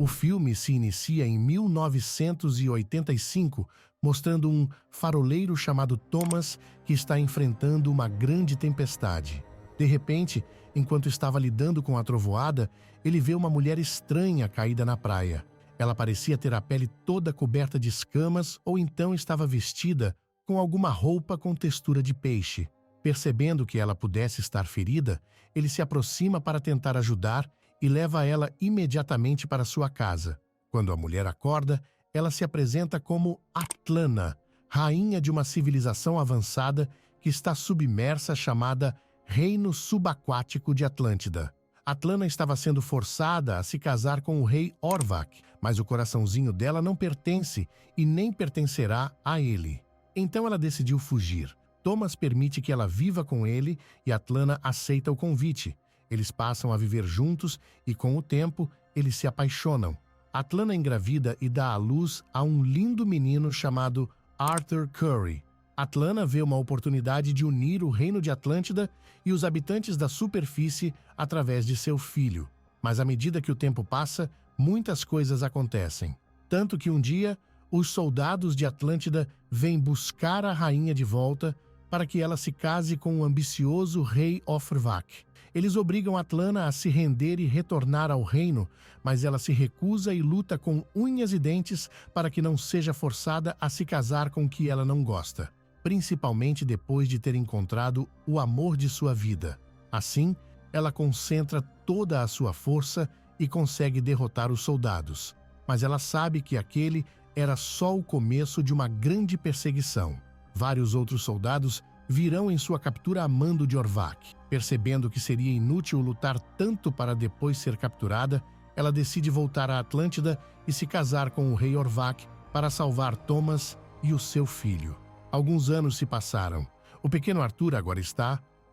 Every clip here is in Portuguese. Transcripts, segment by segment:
O filme se inicia em 1985, mostrando um faroleiro chamado Thomas que está enfrentando uma grande tempestade. De repente, enquanto estava lidando com a trovoada, ele vê uma mulher estranha caída na praia. Ela parecia ter a pele toda coberta de escamas ou então estava vestida com alguma roupa com textura de peixe. Percebendo que ela pudesse estar ferida, ele se aproxima para tentar ajudar e leva ela imediatamente para sua casa. Quando a mulher acorda, ela se apresenta como Atlana, rainha de uma civilização avançada que está submersa chamada Reino Subaquático de Atlântida. Atlana estava sendo forçada a se casar com o rei Orvac, mas o coraçãozinho dela não pertence e nem pertencerá a ele. Então ela decidiu fugir. Thomas permite que ela viva com ele e Atlana aceita o convite. Eles passam a viver juntos e, com o tempo, eles se apaixonam. Atlana engravida e dá à luz a um lindo menino chamado Arthur Curry. Atlana vê uma oportunidade de unir o reino de Atlântida e os habitantes da superfície através de seu filho. Mas à medida que o tempo passa, muitas coisas acontecem. Tanto que um dia, os soldados de Atlântida vêm buscar a rainha de volta para que ela se case com o ambicioso rei Orvac. Eles obrigam Atlana a se render e retornar ao reino, mas ela se recusa e luta com unhas e dentes para que não seja forçada a se casar com quem ela não gosta, principalmente depois de ter encontrado o amor de sua vida. Assim, ela concentra toda a sua força e consegue derrotar os soldados. Mas ela sabe que aquele era só o começo de uma grande perseguição. Vários outros soldados virão em sua captura a mando de Orvac. Percebendo que seria inútil lutar tanto para depois ser capturada, ela decide voltar à Atlântida e se casar com o rei Orvac para salvar Thomas e o seu filho. Alguns anos se passaram. O pequeno Arthur agora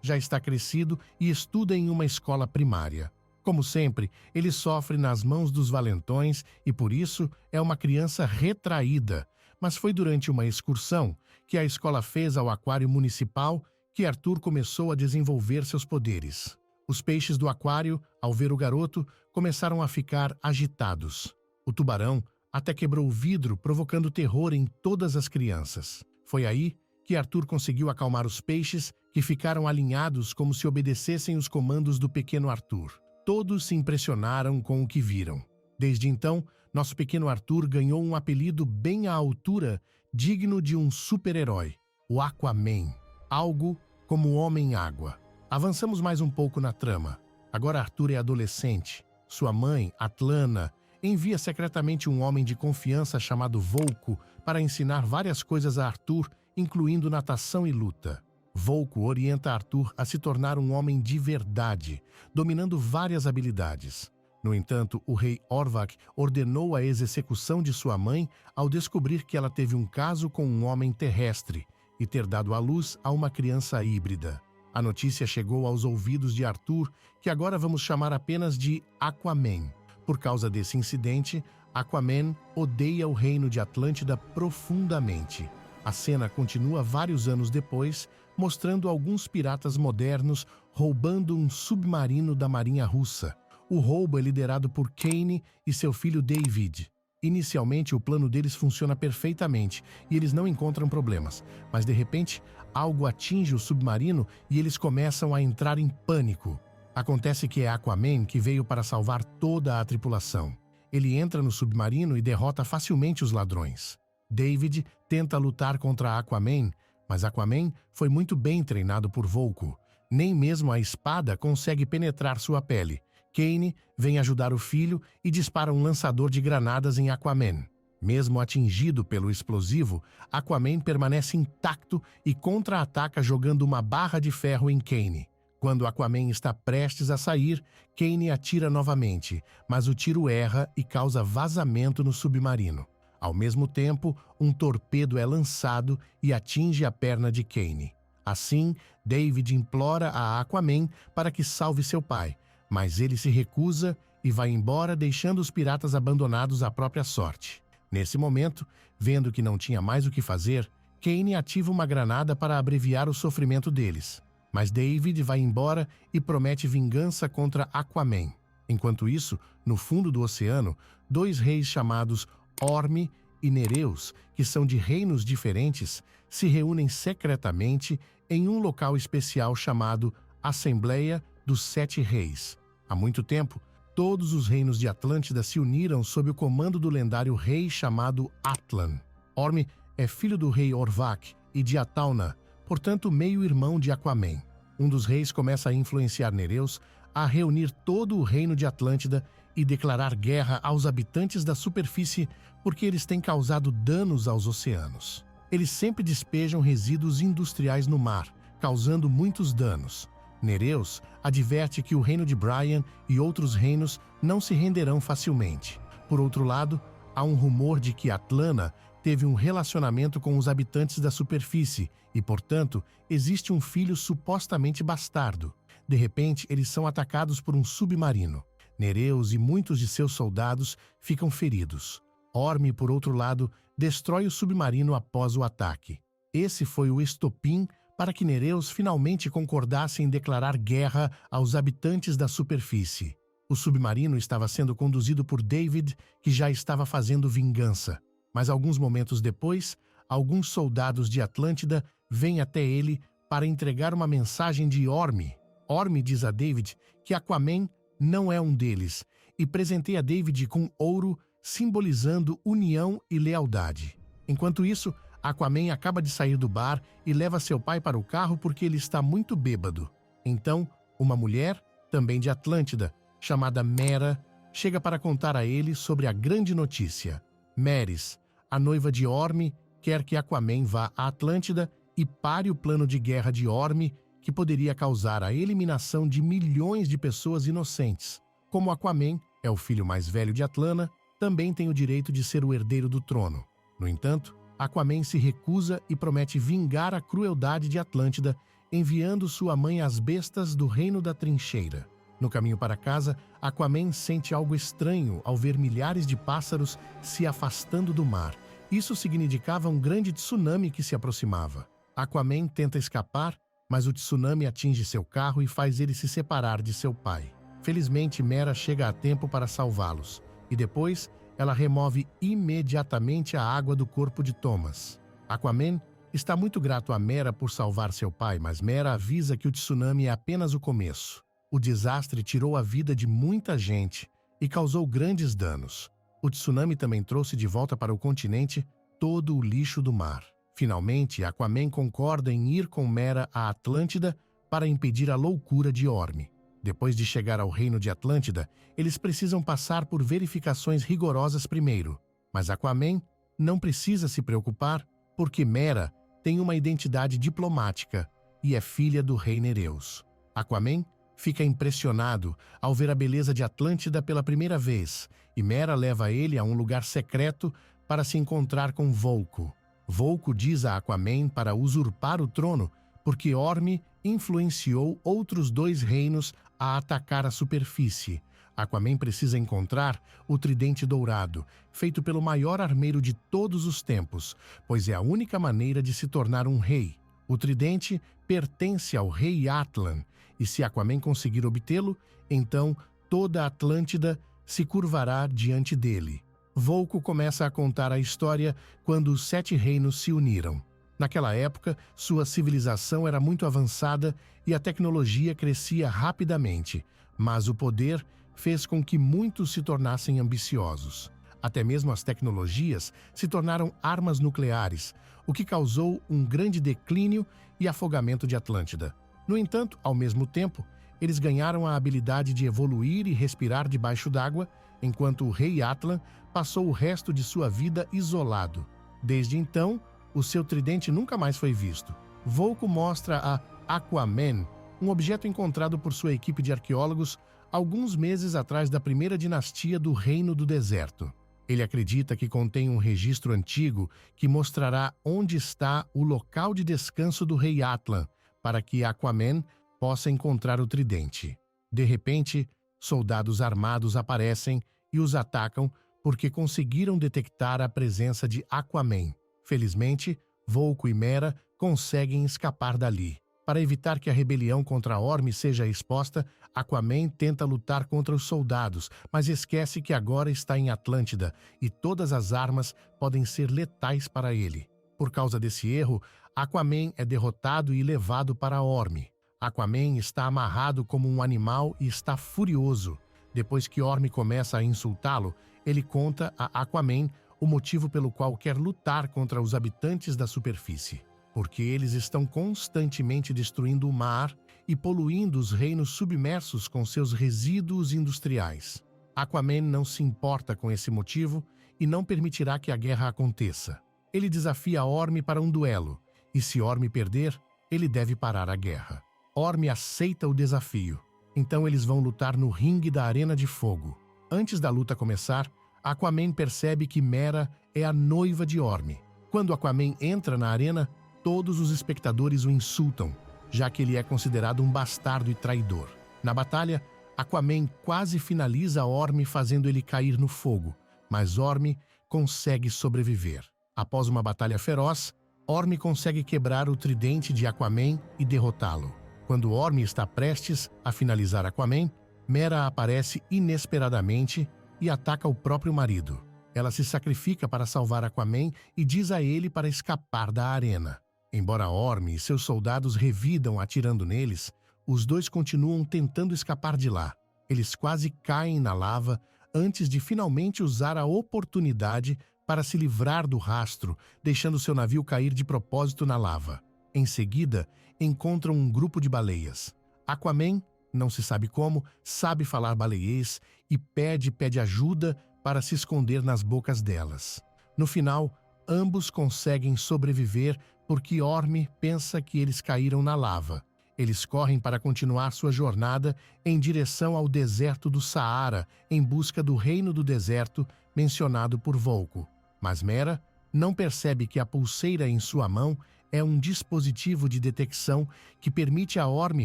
já está crescido e estuda em uma escola primária. Como sempre, ele sofre nas mãos dos valentões e por isso é uma criança retraída. Mas foi durante uma excursão que a escola fez ao aquário municipal que Arthur começou a desenvolver seus poderes. Os peixes do aquário, ao ver o garoto, começaram a ficar agitados. O tubarão até quebrou o vidro, provocando terror em todas as crianças. Foi aí que Arthur conseguiu acalmar os peixes, que ficaram alinhados como se obedecessem os comandos do pequeno Arthur. Todos se impressionaram com o que viram. Desde então, nosso pequeno Arthur ganhou um apelido bem à altura, digno de um super-herói, o Aquaman, algo como o Homem-Água. Avançamos mais um pouco na trama. Agora Arthur é adolescente. Sua mãe, Atlana, envia secretamente um homem de confiança chamado Volko para ensinar várias coisas a Arthur, incluindo natação e luta. Volko orienta Arthur a se tornar um homem de verdade, dominando várias habilidades. No entanto, o rei Orvac ordenou a execução de sua mãe ao descobrir que ela teve um caso com um homem terrestre e ter dado à luz a uma criança híbrida. A notícia chegou aos ouvidos de Arthur, que agora vamos chamar apenas de Aquaman. Por causa desse incidente, Aquaman odeia o reino de Atlântida profundamente. A cena continua vários anos depois, mostrando alguns piratas modernos roubando um submarino da Marinha Russa. O roubo é liderado por Kane e seu filho David. Inicialmente, o plano deles funciona perfeitamente e eles não encontram problemas. Mas, de repente, algo atinge o submarino e eles começam a entrar em pânico. Acontece que é Aquaman que veio para salvar toda a tripulação. Ele entra no submarino e derrota facilmente os ladrões. David tenta lutar contra Aquaman, mas Aquaman foi muito bem treinado por Volko. Nem mesmo a espada consegue penetrar sua pele. Kane vem ajudar o filho e dispara um lançador de granadas em Aquaman. Mesmo atingido pelo explosivo, Aquaman permanece intacto e contra-ataca jogando uma barra de ferro em Kane. Quando Aquaman está prestes a sair, Kane atira novamente, mas o tiro erra e causa vazamento no submarino. Ao mesmo tempo, um torpedo é lançado e atinge a perna de Kane. Assim, David implora a Aquaman para que salve seu pai, mas ele se recusa e vai embora, deixando os piratas abandonados à própria sorte. Nesse momento, vendo que não tinha mais o que fazer, Kane ativa uma granada para abreviar o sofrimento deles. Mas David vai embora e promete vingança contra Aquaman. Enquanto isso, no fundo do oceano, dois reis chamados Orme e Nereus, que são de reinos diferentes, se reúnem secretamente em um local especial chamado Assembleia dos Sete Reis. Há muito tempo, todos os reinos de Atlântida se uniram sob o comando do lendário rei chamado Atlan. Orme é filho do rei Orvac e de Atauna, portanto meio-irmão de Aquaman. Um dos reis começa a influenciar Nereus a reunir todo o reino de Atlântida e declarar guerra aos habitantes da superfície porque eles têm causado danos aos oceanos. Eles sempre despejam resíduos industriais no mar, causando muitos danos. Nereus adverte que o reino de Brian e outros reinos não se renderão facilmente. Por outro lado, há um rumor de que Atlana teve um relacionamento com os habitantes da superfície e, portanto, existe um filho supostamente bastardo. De repente, eles são atacados por um submarino. Nereus e muitos de seus soldados ficam feridos. Orme, por outro lado, destrói o submarino após o ataque. Esse foi o estopim para que Nereus finalmente concordasse em declarar guerra aos habitantes da superfície. O submarino estava sendo conduzido por David, que já estava fazendo vingança. Mas alguns momentos depois, alguns soldados de Atlântida vêm até ele para entregar uma mensagem de Orme. Orme diz a David que Aquaman não é um deles e presenteia David com ouro, simbolizando união e lealdade. Enquanto isso, Aquaman acaba de sair do bar e leva seu pai para o carro porque ele está muito bêbado. Então, uma mulher, também de Atlântida, chamada Mera, chega para contar a ele sobre a grande notícia. Meris, a noiva de Orme, quer que Aquaman vá à Atlântida e pare o plano de guerra de Orme, que poderia causar a eliminação de milhões de pessoas inocentes. Como Aquaman é o filho mais velho de Atlana, também tem o direito de ser o herdeiro do trono. No entanto, Aquaman se recusa e promete vingar a crueldade de Atlântida, enviando sua mãe às bestas do Reino da Trincheira. No caminho para casa, Aquaman sente algo estranho ao ver milhares de pássaros se afastando do mar. Isso significava um grande tsunami que se aproximava. Aquaman tenta escapar, mas o tsunami atinge seu carro e faz ele se separar de seu pai. Felizmente, Mera chega a tempo para salvá-los, e depois ela remove imediatamente a água do corpo de Thomas. Aquaman está muito grato a Mera por salvar seu pai, mas Mera avisa que o tsunami é apenas o começo. O desastre tirou a vida de muita gente e causou grandes danos. O tsunami também trouxe de volta para o continente todo o lixo do mar. Finalmente, Aquaman concorda em ir com Mera à Atlântida para impedir a loucura de Orme. Depois de chegar ao reino de Atlântida, eles precisam passar por verificações rigorosas primeiro. Mas Aquaman não precisa se preocupar porque Mera tem uma identidade diplomática e é filha do rei Nereus. Aquaman fica impressionado ao ver a beleza de Atlântida pela primeira vez e Mera leva ele a um lugar secreto para se encontrar com Vulko. Vulko diz a Aquaman para usurpar o trono porque Orme influenciou outros dois reinos a atacar a superfície. Aquaman precisa encontrar o Tridente Dourado, feito pelo maior armeiro de todos os tempos, pois é a única maneira de se tornar um rei. O tridente pertence ao rei Atlan, e se Aquaman conseguir obtê-lo, então toda a Atlântida se curvará diante dele. Vulko começa a contar a história quando os Sete Reinos se uniram. Naquela época, sua civilização era muito avançada e a tecnologia crescia rapidamente, mas o poder fez com que muitos se tornassem ambiciosos. Até mesmo as tecnologias se tornaram armas nucleares, o que causou um grande declínio e afogamento de Atlântida. No entanto, ao mesmo tempo, eles ganharam a habilidade de evoluir e respirar debaixo d'água, enquanto o rei Atlan passou o resto de sua vida isolado. Desde então, o seu tridente nunca mais foi visto. Vulko mostra a Aquaman, um objeto encontrado por sua equipe de arqueólogos alguns meses atrás da primeira dinastia do Reino do Deserto. Ele acredita que contém um registro antigo que mostrará onde está o local de descanso do rei Atlan, para que Aquaman possa encontrar o tridente. De repente, soldados armados aparecem e os atacam porque conseguiram detectar a presença de Aquaman. Felizmente, Vulko e Mera conseguem escapar dali. Para evitar que a rebelião contra Orm seja exposta, Aquaman tenta lutar contra os soldados, mas esquece que agora está em Atlântida e todas as armas podem ser letais para ele. Por causa desse erro, Aquaman é derrotado e levado para Orm. Aquaman está amarrado como um animal e está furioso. Depois que Orm começa a insultá-lo, ele conta a Aquaman o motivo pelo qual quer lutar contra os habitantes da superfície. Porque eles estão constantemente destruindo o mar e poluindo os reinos submersos com seus resíduos industriais. Aquaman não se importa com esse motivo e não permitirá que a guerra aconteça. Ele desafia Orm para um duelo, e se Orm perder, ele deve parar a guerra. Orm aceita o desafio. Então eles vão lutar no ringue da Arena de Fogo. Antes da luta começar, Aquaman percebe que Mera é a noiva de Orm. Quando Aquaman entra na arena, todos os espectadores o insultam, já que ele é considerado um bastardo e traidor. Na batalha, Aquaman quase finaliza Orm fazendo ele cair no fogo, mas Orm consegue sobreviver. Após uma batalha feroz, Orm consegue quebrar o tridente de Aquaman e derrotá-lo. Quando Orm está prestes a finalizar Aquaman, Mera aparece inesperadamente e ataca o próprio marido. Ela se sacrifica para salvar Aquaman e diz a ele para escapar da arena. Embora Orm e seus soldados revidam atirando neles, os dois continuam tentando escapar de lá. Eles quase caem na lava antes de finalmente usar a oportunidade para se livrar do rastro, deixando seu navio cair de propósito na lava. Em seguida, encontram um grupo de baleias. Aquaman, não se sabe como, sabe falar baleiês e pede ajuda para se esconder nas bocas delas. No final, ambos conseguem sobreviver porque Orm pensa que eles caíram na lava. Eles correm para continuar sua jornada em direção ao deserto do Saara, em busca do Reino do Deserto mencionado por Vulko. Mas Mera não percebe que a pulseira em sua mão é um dispositivo de detecção que permite a Orm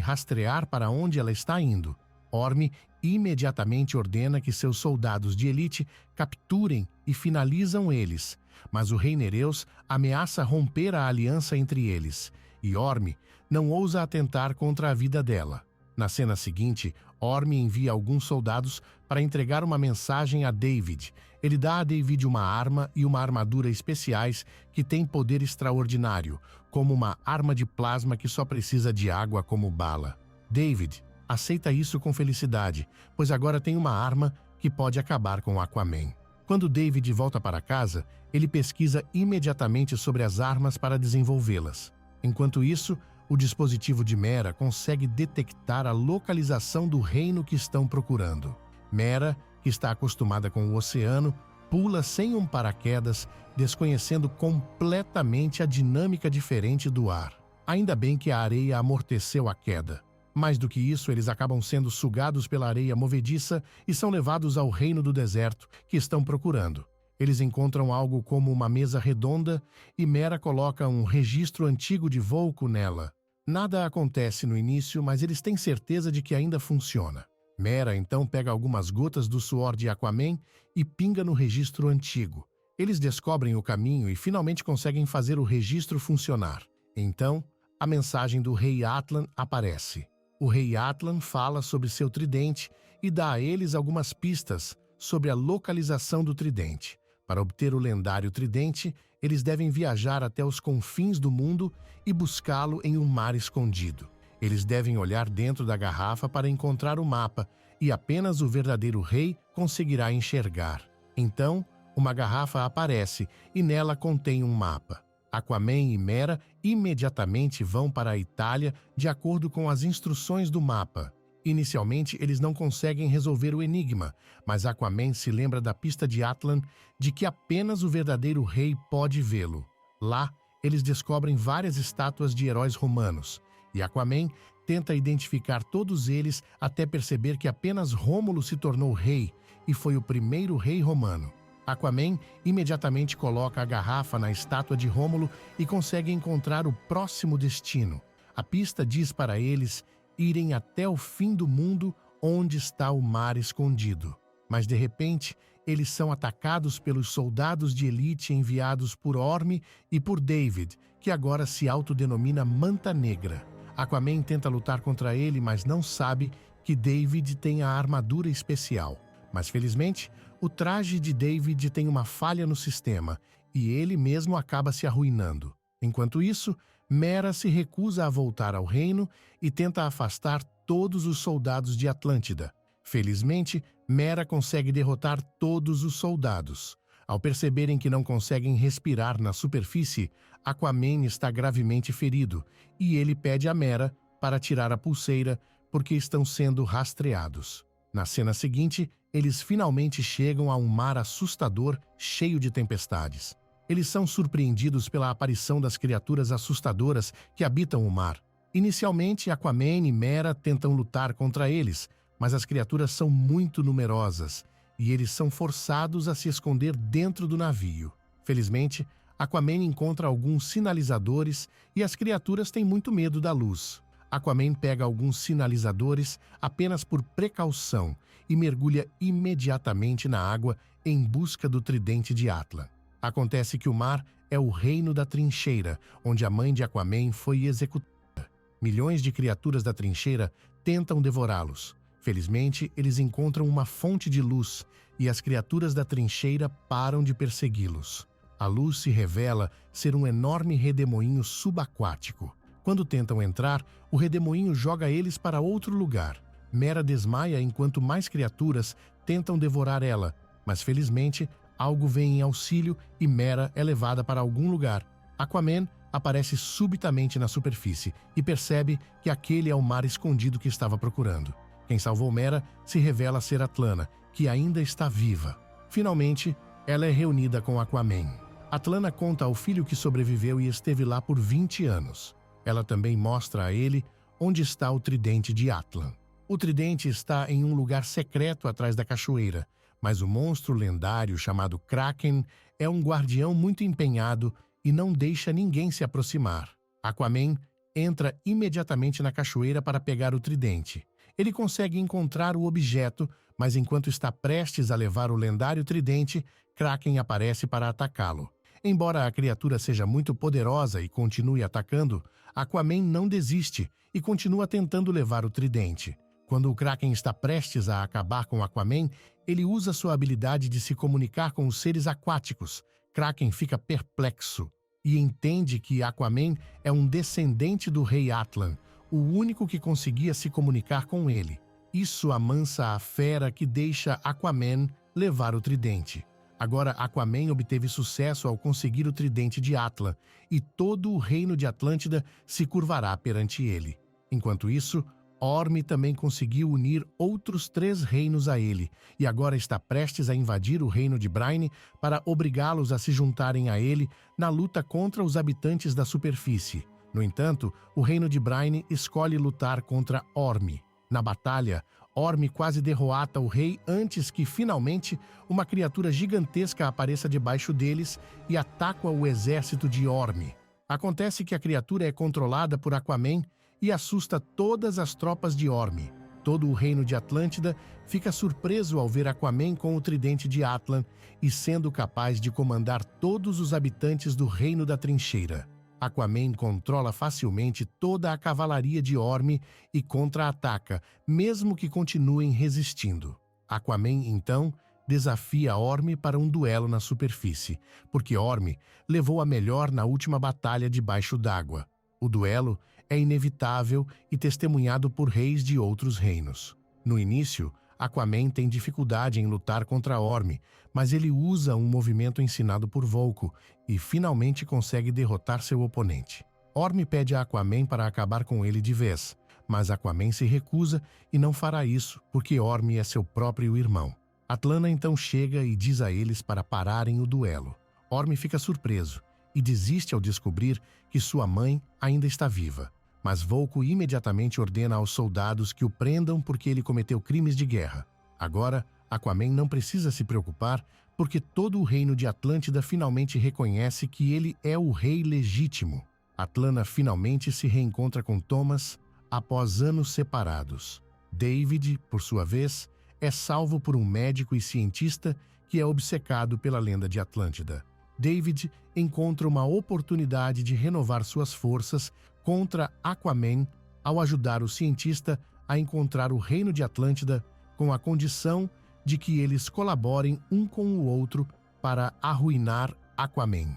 rastrear para onde ela está indo. Orm imediatamente ordena que seus soldados de elite capturem e finalizam eles, mas o rei Nereus ameaça romper a aliança entre eles, e Orm não ousa atentar contra a vida dela. Na cena seguinte, Orm envia alguns soldados para entregar uma mensagem a David. Ele dá a David uma arma e uma armadura especiais que têm poder extraordinário, como uma arma de plasma que só precisa de água como bala. David aceita isso com felicidade, pois agora tem uma arma que pode acabar com Aquaman. Quando David volta para casa, ele pesquisa imediatamente sobre as armas para desenvolvê-las. Enquanto isso, o dispositivo de Mera consegue detectar a localização do reino que estão procurando. Mera, que está acostumada com o oceano, pula sem um paraquedas, desconhecendo completamente a dinâmica diferente do ar. Ainda bem que a areia amorteceu a queda. Mais do que isso, eles acabam sendo sugados pela areia movediça e são levados ao reino do deserto que estão procurando. Eles encontram algo como uma mesa redonda e Mera coloca um registro antigo de Vulko nela. Nada acontece no início, mas eles têm certeza de que ainda funciona. Mera então pega algumas gotas do suor de Aquaman e pinga no registro antigo. Eles descobrem o caminho e finalmente conseguem fazer o registro funcionar. Então, a mensagem do rei Atlan aparece. O rei Atlan fala sobre seu tridente e dá a eles algumas pistas sobre a localização do tridente. Para obter o lendário tridente, eles devem viajar até os confins do mundo e buscá-lo em um mar escondido. Eles devem olhar dentro da garrafa para encontrar o mapa e apenas o verdadeiro rei conseguirá enxergar. Então, uma garrafa aparece e nela contém um mapa. Aquaman e Mera imediatamente vão para a Itália de acordo com as instruções do mapa. Inicialmente, eles não conseguem resolver o enigma, mas Aquaman se lembra da pista de Atlan de que apenas o verdadeiro rei pode vê-lo. Lá, eles descobrem várias estátuas de heróis romanos, e Aquaman tenta identificar todos eles até perceber que apenas Rômulo se tornou rei e foi o primeiro rei romano. Aquaman imediatamente coloca a garrafa na estátua de Rômulo e consegue encontrar o próximo destino. A pista diz para eles irem até o fim do mundo, onde está o mar escondido. Mas, de repente, eles são atacados pelos soldados de elite enviados por Orm e por David, que agora se autodenomina Manta Negra. Aquaman tenta lutar contra ele, mas não sabe que David tem a armadura especial. Mas felizmente, o traje de David tem uma falha no sistema e ele mesmo acaba se arruinando. Enquanto isso, Mera se recusa a voltar ao reino e tenta afastar todos os soldados de Atlântida. Felizmente, Mera consegue derrotar todos os soldados. Ao perceberem que não conseguem respirar na superfície, Aquaman está gravemente ferido e ele pede a Mera para tirar a pulseira porque estão sendo rastreados. Na cena seguinte, eles finalmente chegam a um mar assustador cheio de tempestades. Eles são surpreendidos pela aparição das criaturas assustadoras que habitam o mar. Inicialmente, Aquaman e Mera tentam lutar contra eles, mas as criaturas são muito numerosas e eles são forçados a se esconder dentro do navio. Felizmente, Aquaman encontra alguns sinalizadores e as criaturas têm muito medo da luz. Aquaman pega alguns sinalizadores apenas por precaução e mergulha imediatamente na água em busca do tridente de Atlan. Acontece que o mar é o reino da trincheira, onde a mãe de Aquaman foi executada. Milhões de criaturas da trincheira tentam devorá-los. Felizmente, eles encontram uma fonte de luz e as criaturas da trincheira param de persegui-los. A luz se revela ser um enorme redemoinho subaquático. Quando tentam entrar, o redemoinho joga eles para outro lugar. Mera desmaia enquanto mais criaturas tentam devorar ela, mas felizmente algo vem em auxílio e Mera é levada para algum lugar. Aquaman aparece subitamente na superfície e percebe que aquele é o mar escondido que estava procurando. Quem salvou Mera se revela ser Atlana, que ainda está viva. Finalmente, ela é reunida com Aquaman. Atlana conta ao filho que sobreviveu e esteve lá por 20 anos. Ela também mostra a ele onde está o tridente de Atlan. O tridente está em um lugar secreto atrás da cachoeira, mas o monstro lendário chamado Kraken é um guardião muito empenhado e não deixa ninguém se aproximar. Aquaman entra imediatamente na cachoeira para pegar o tridente. Ele consegue encontrar o objeto, mas enquanto está prestes a levar o lendário tridente, Kraken aparece para atacá-lo. Embora a criatura seja muito poderosa e continue atacando, Aquaman não desiste e continua tentando levar o tridente. Quando o Kraken está prestes a acabar com Aquaman, ele usa sua habilidade de se comunicar com os seres aquáticos. Kraken fica perplexo e entende que Aquaman é um descendente do rei Atlan, o único que conseguia se comunicar com ele. Isso amansa a fera que deixa Aquaman levar o tridente. Agora Aquaman obteve sucesso ao conseguir o tridente de Atlan e todo o reino de Atlântida se curvará perante ele. Enquanto isso, Orm também conseguiu unir outros 3 reinos a ele e agora está prestes a invadir o reino de Brine para obrigá-los a se juntarem a ele na luta contra os habitantes da superfície. No entanto, o reino de Brine escolhe lutar contra Orm. Na batalha, Orm quase derrota o rei antes que, finalmente, uma criatura gigantesca apareça debaixo deles e ataca o exército de Orm. Acontece que a criatura é controlada por Aquaman e assusta todas as tropas de Orm. Todo o reino de Atlântida fica surpreso ao ver Aquaman com o tridente de Atlan e sendo capaz de comandar todos os habitantes do reino da trincheira. Aquaman controla facilmente toda a cavalaria de Orm e contra-ataca, mesmo que continuem resistindo. Aquaman, então, desafia Orm para um duelo na superfície, porque Orm levou a melhor na última batalha debaixo d'água. O duelo é inevitável e testemunhado por reis de outros reinos. No início, Aquaman tem dificuldade em lutar contra Orm, mas ele usa um movimento ensinado por Vulko e finalmente consegue derrotar seu oponente. Orm pede a Aquaman para acabar com ele de vez, mas Aquaman se recusa e não fará isso porque Orm é seu próprio irmão. Atlana então chega e diz a eles para pararem o duelo. Orm fica surpreso e desiste ao descobrir que sua mãe ainda está viva. Mas Vulko imediatamente ordena aos soldados que o prendam porque ele cometeu crimes de guerra. Agora, Aquaman não precisa se preocupar porque todo o reino de Atlântida finalmente reconhece que ele é o rei legítimo. Atlana finalmente se reencontra com Thomas após anos separados. David, por sua vez, é salvo por um médico e cientista que é obcecado pela lenda de Atlântida. David encontra uma oportunidade de renovar suas forças contra Aquaman ao ajudar o cientista a encontrar o reino de Atlântida com a condição de que eles colaborem um com o outro para arruinar Aquaman.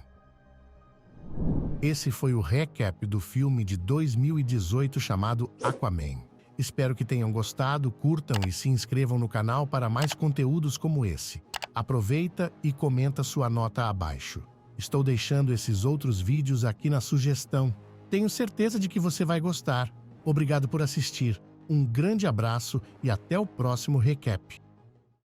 Esse foi o recap do filme de 2018 chamado Aquaman. Espero que tenham gostado, curtam e se inscrevam no canal para mais conteúdos como esse. Aproveita e comenta sua nota abaixo. Estou deixando esses outros vídeos aqui na sugestão. Tenho certeza de que você vai gostar. Obrigado por assistir. Um grande abraço e até o próximo recap.